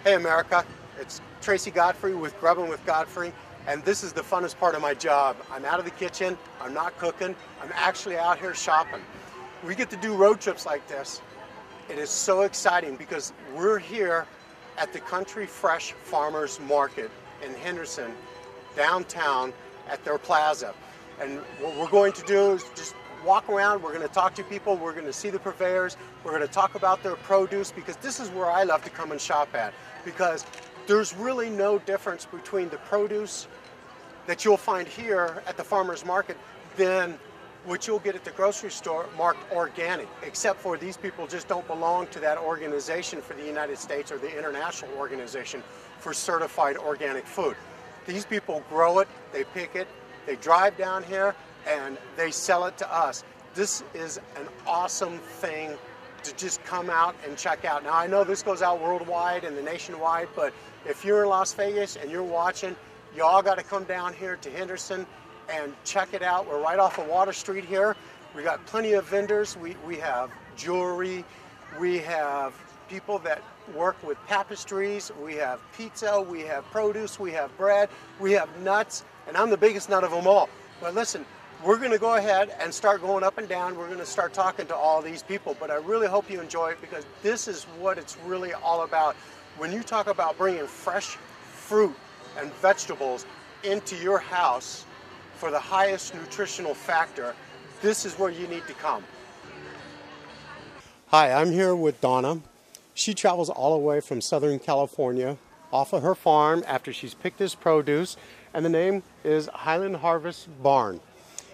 Hey America, it's Tracy Godfrey with Grubbin with Godfrey, and this is the funnest part of my job. I'm out of the kitchen, I'm not cooking, I'm actually out here shopping. We get to do road trips like this. It is so exciting because we're here at the Country Fresh Farmers Market in Henderson, downtown at their plaza. And what we're going to do is just walk around, we're going to talk to people, we're going to see the purveyors, we're going to talk about their produce, because this is where I love to come and shop at, because there's really no difference between the produce that you'll find here at the farmer's market than what you'll get at the grocery store marked organic, except for these people just don't belong to that organization for the United States or the international organization for certified organic food. These people grow it, they pick it, they drive down here, and they sell it to us. This is an awesome thing to just come out and check out. Now I know this goes out worldwide and the nationwide, but if you're in Las Vegas and you're watching, you all got to come down here to Henderson and check it out. We're right off of Water Street here. We got plenty of vendors. We have jewelry, we have people that work with tapestries, we have pizza, we have produce, we have bread, we have nuts, and I'm the biggest nut of them all. But listen, we're going to go ahead and start going up and down. We're going to start talking to all these people, but I really hope you enjoy it, because this is what it's really all about. When you talk about bringing fresh fruit and vegetables into your house for the highest nutritional factor, this is where you need to come. Hi, I'm here with Donna. She travels all the way from Southern California off of her farm after she's picked this produce, and the name is Highland Harvest Barn.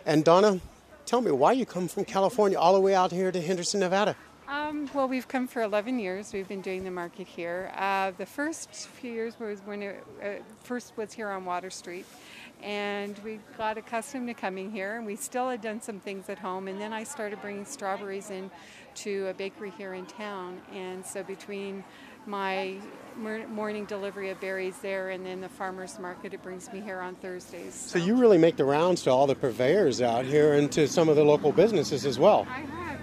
And Donna, tell me why you come from California all the way out here to Henderson, Nevada. Well, we've come for 11 years. We've been doing the market here. The first few years was when it first was here on Water Street, and we got accustomed to coming here, and we still had done some things at home, and then I started bringing strawberries in to a bakery here in town, and so between my morning delivery of berries there and then the farmer's market, it brings me here on Thursdays. So you really make the rounds to all the purveyors out here and to some of the local businesses as well. I have.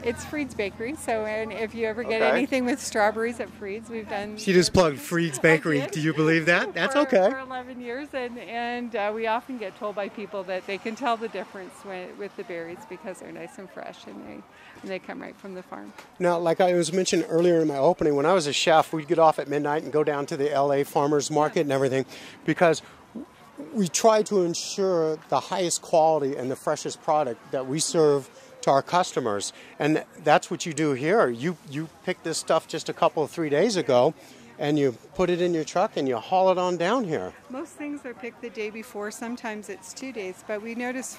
It's Freed's Bakery, so and if you ever get anything with strawberries at Freed's, we've done... She just plugged Freed's Bakery. Do you believe that? That's okay. For 11 years, and we often get told by people that they can tell the difference with the berries because they're nice and fresh, and they come right from the farm. Now, like I was mentioning earlier in my opening, when I was a chef, we'd get off at midnight and go down to the LA farmers market and everything, because we try to ensure the highest quality and the freshest product that we serve to our customers. And that's what you do here. You picked this stuff just a couple of 3 days ago, and you put it in your truck and you haul it on down here. Most things are picked the day before. Sometimes it's 2 days, but we notice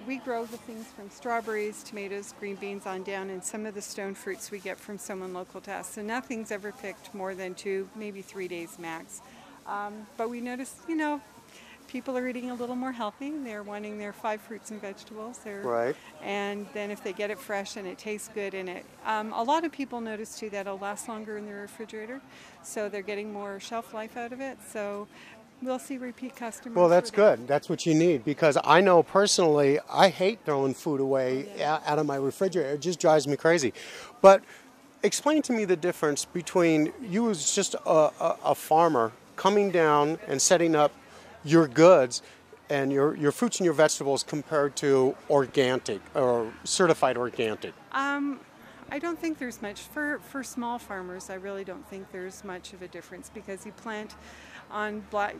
we grow the things from strawberries, tomatoes, green beans on down, and some of the stone fruits we get from someone local to us. So nothing's ever picked more than 2, maybe 3 days max. But we notice, people are eating a little more healthy. They're wanting their 5 fruits and vegetables. Right. And then if they get it fresh and it tastes good, and a lot of people notice too that it'll last longer in the refrigerator, so they're getting more shelf life out of it. So we'll see repeat customers. Well, that's good. That's what you need, because I know personally I hate throwing food away out of my refrigerator. It just drives me crazy. But explain to me the difference between you as just a farmer coming down and setting up your goods and your fruits and your vegetables compared to organic or certified organic. I don't think there's much for small farmers. I really don't think there's much of a difference, because we plant on black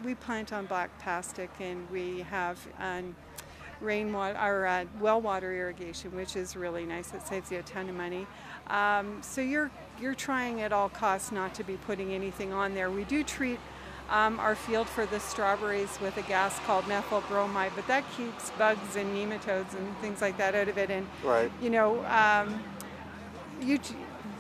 plastic, and we have rainwater or well water irrigation, which is really nice. It saves you a ton of money. So you're trying at all costs not to be putting anything on there. We do treat our field for the strawberries with a gas called methyl bromide, but that keeps bugs and nematodes and things like that out of it. And right.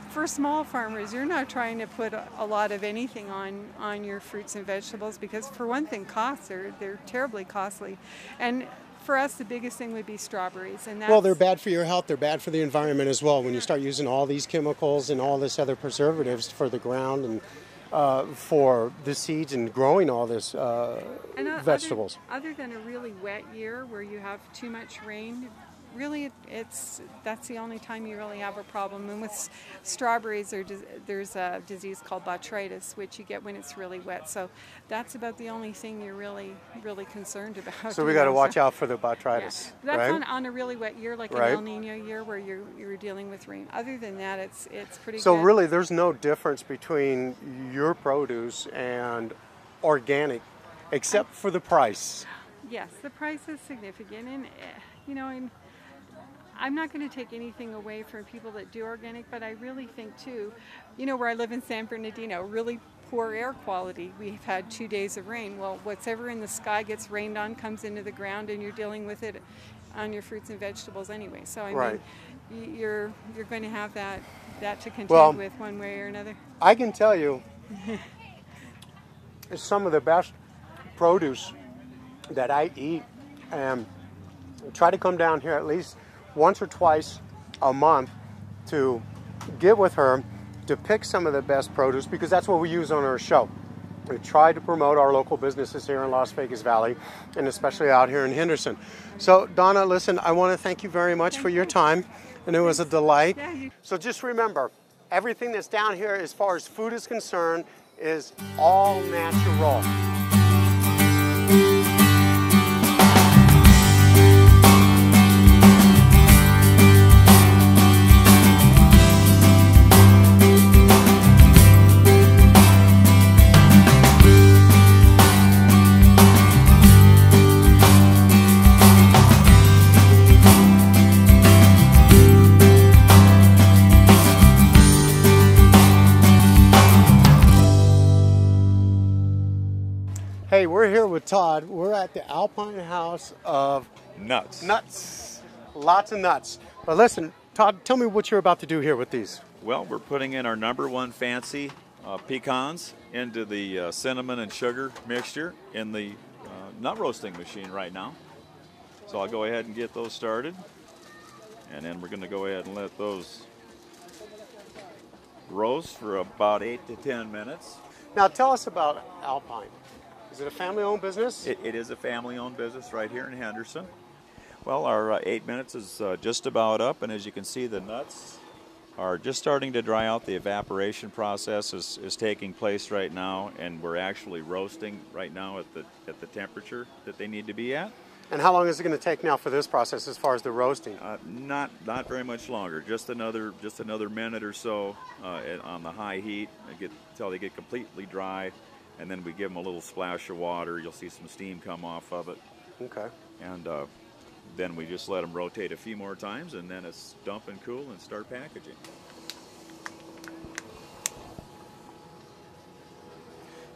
For small farmers, you're not trying to put a lot of anything on your fruits and vegetables, because for one thing, costs they're terribly costly. And for us, the biggest thing would be strawberries. And well, they're bad for your health. They're bad for the environment as well. When you start using all these chemicals and all this other preservatives for the ground and for the seeds and growing all this vegetables. Other than a really wet year where you have too much rain, really, that's the only time you really have a problem. And with strawberries, there's a disease called botrytis, which you get when it's really wet. So that's about the only thing you're really concerned about. So we got to watch out for the botrytis. Yeah. That's right? on a really wet year, like right. an El Nino year, where you're dealing with rain. Other than that, it's pretty. So good. really, there's no difference between your produce and organic, except for the price. Yes, the price is significant, and and I'm not going to take anything away from people that do organic, but I really think too, where I live in San Bernardino, really poor air quality. We've had 2 days of rain. Well, whatever in the sky gets rained on comes into the ground, and you're dealing with it on your fruits and vegetables anyway. So I mean, you're going to have that to contend with one way or another. I can tell you, it's some of the best produce that I eat, and try to come down here at least once or twice a month to get with her to pick some of the best produce, because that's what we use on our show. We try to promote our local businesses here in Las Vegas Valley, and especially out here in Henderson. So Donna, listen, I want to thank you very much for your time, and it was a delight. So just remember, everything that's down here as far as food is concerned is all natural. Hey, we're here with Todd. We're at the Alpine House of Nuts. Nuts. Lots of nuts. But listen, Todd, tell me what you're about to do here with these. Well, we're putting in our #1 fancy pecans into the cinnamon and sugar mixture in the nut roasting machine right now. So I'll go ahead and get those started. And then we're going to go ahead and let those roast for about 8 to 10 minutes. Now tell us about Alpine. Is it a family-owned business? It is a family-owned business right here in Henderson. Well, our 8 minutes is just about up, and as you can see, the nuts are just starting to dry out. The evaporation process is taking place right now, and we're actually roasting right now at the temperature that they need to be at. And how long is it going to take now for this process as far as the roasting? Not very much longer. Just another minute or so on the high heat until they get completely dry. And then we give them a little splash of water. You'll see some steam come off of it. Okay. And then we just let them rotate a few more times, and then it's dump and cool and start packaging.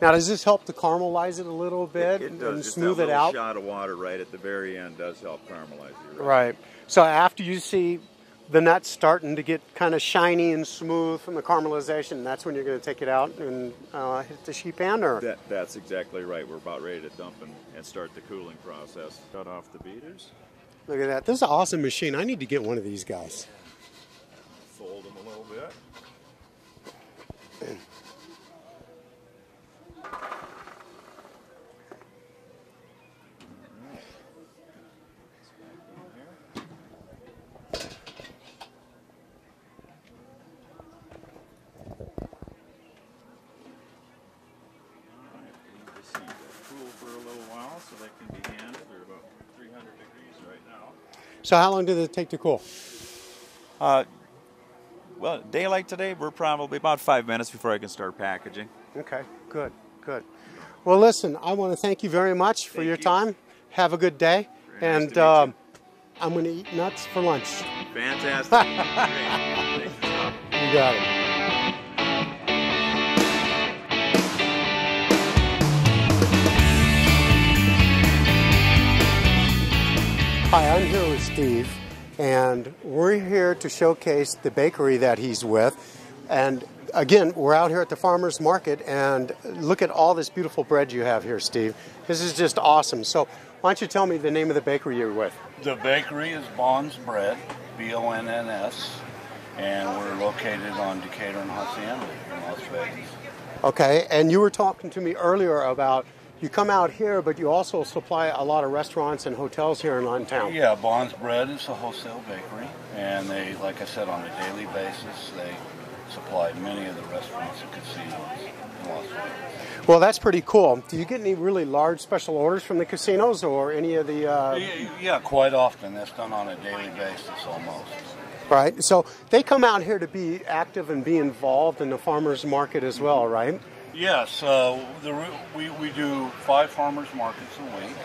Now, does this help to caramelize it a little bit It does. and Just smooth that it out? little shot of water right at the very end does help caramelize it. Right. So after you see the nuts starting to get kind of shiny and smooth from the caramelization, that's when you're going to take it out and hit the sheet pan? Or? That's exactly right. We're about ready to dump and start the cooling process. Cut off the beaters. Look at that. This is an awesome machine. I need to get one of these guys. Fold them a little bit. So they can be handled. They're about 300 degrees right now. So how long did it take to cool? Well, a day like today, we're probably about 5 minutes before I can start packaging. Okay, good, good. Well, listen, I want to thank you very much for your time. Have a good day. Very and nice to meet I'm going to eat nuts for lunch. Fantastic. Great. You got it. Hi, I'm here with Steve, and we're here to showcase the bakery that he's with. And again, we're out here at the farmer's market, and look at all this beautiful bread you have here, Steve. This is just awesome. So why don't you tell me the name of the bakery you're with? The bakery is Bonn's Bread, B-O-N-N-S, and we're located on Decatur and Hacienda in Las Vegas. Okay, and you were talking to me earlier about you come out here, but you also supply a lot of restaurants and hotels here in town. Yeah, Bond's Bread is a wholesale bakery, and they, like I said, on a daily basis, they supply many of the restaurants and casinos in Las Vegas. Well, that's pretty cool. Do you get any really large special orders from the casinos or any of the... Yeah, quite often. That's done on a daily basis almost. Right. So they come out here to be active and be involved in the farmers market as well, right? Yes. We do 5 farmers markets a week,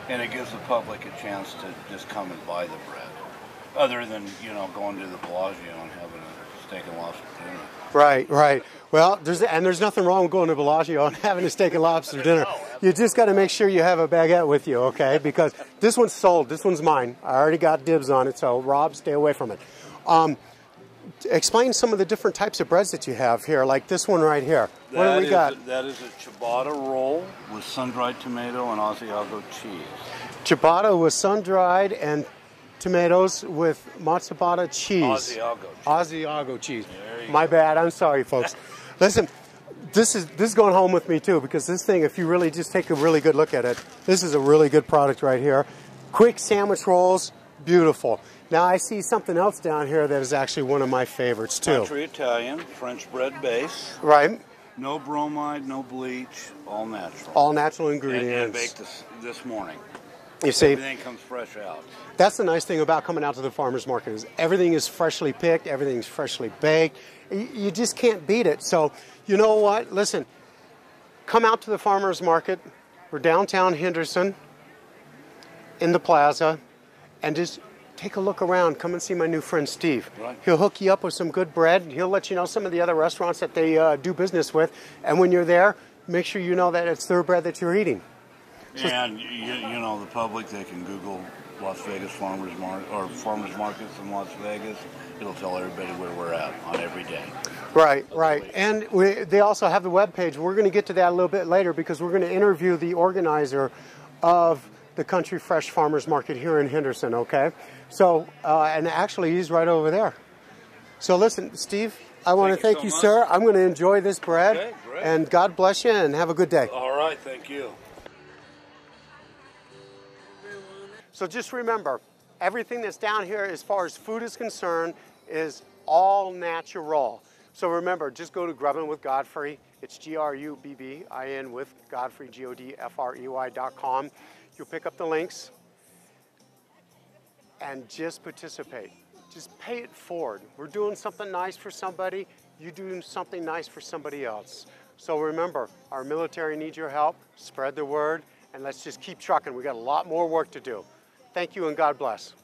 and it gives the public a chance to just come and buy the bread, other than, you know, going to the Bellagio and having a steak and lobster dinner. Right, right. Well, there's nothing wrong with going to Bellagio and having a steak and lobster dinner. You just got to make sure you have a baguette with you, okay? Because this one's sold. This one's mine. I already got dibs on it, so Rob, stay away from it. Explain some of the different types of breads that you have here, like this one right here. What do we got? That is a ciabatta roll with sun-dried tomato and Asiago cheese. Ciabatta with sun-dried and tomatoes with matsubatta cheese. Asiago cheese. My bad. I'm sorry, folks. Listen, this is going home with me too, because this thing, if you really just take a really good look at it, this is a really good product right here. Quick sandwich rolls, beautiful. Now I see something else down here that is actually one of my favorites too. Country Italian, French bread base. Right. No bromide, no bleach, all natural. All natural ingredients. And baked this morning. You see, everything comes fresh out. That's the nice thing about coming out to the farmer's market is everything is freshly picked, everything's freshly baked. You just can't beat it. So, you know what? Listen, come out to the farmer's market. We're downtown Henderson in the plaza, and just take a look around. Come and see my new friend Steve. Right. He'll hook you up with some good bread. He'll let you know some of the other restaurants that they do business with. And when you're there, make sure you know that it's their bread that you're eating. And you know, the public, they can Google Las Vegas farmers markets in Las Vegas. It'll tell everybody where we're at on every day. Right, right. And they also have the webpage. We're going to get to that a little bit later because we're going to interview the organizer of the Country Fresh Farmers Market here in Henderson, okay? So, and actually he's right over there. So listen, Steve, I want to thank you, sir. I'm going to enjoy this bread. Okay, great. And God bless you and have a good day. All right, thank you. So just remember, everything that's down here as far as food is concerned is all natural. So remember, just go to Grubbin with Godfrey. It's Grubbin with Godfrey, Godfrey.com. You'll pick up the links and just participate. Just pay it forward. We're doing something nice for somebody. You're doing something nice for somebody else. So remember, our military needs your help. Spread the word, and let's just keep trucking. We got a lot more work to do. Thank you and God bless.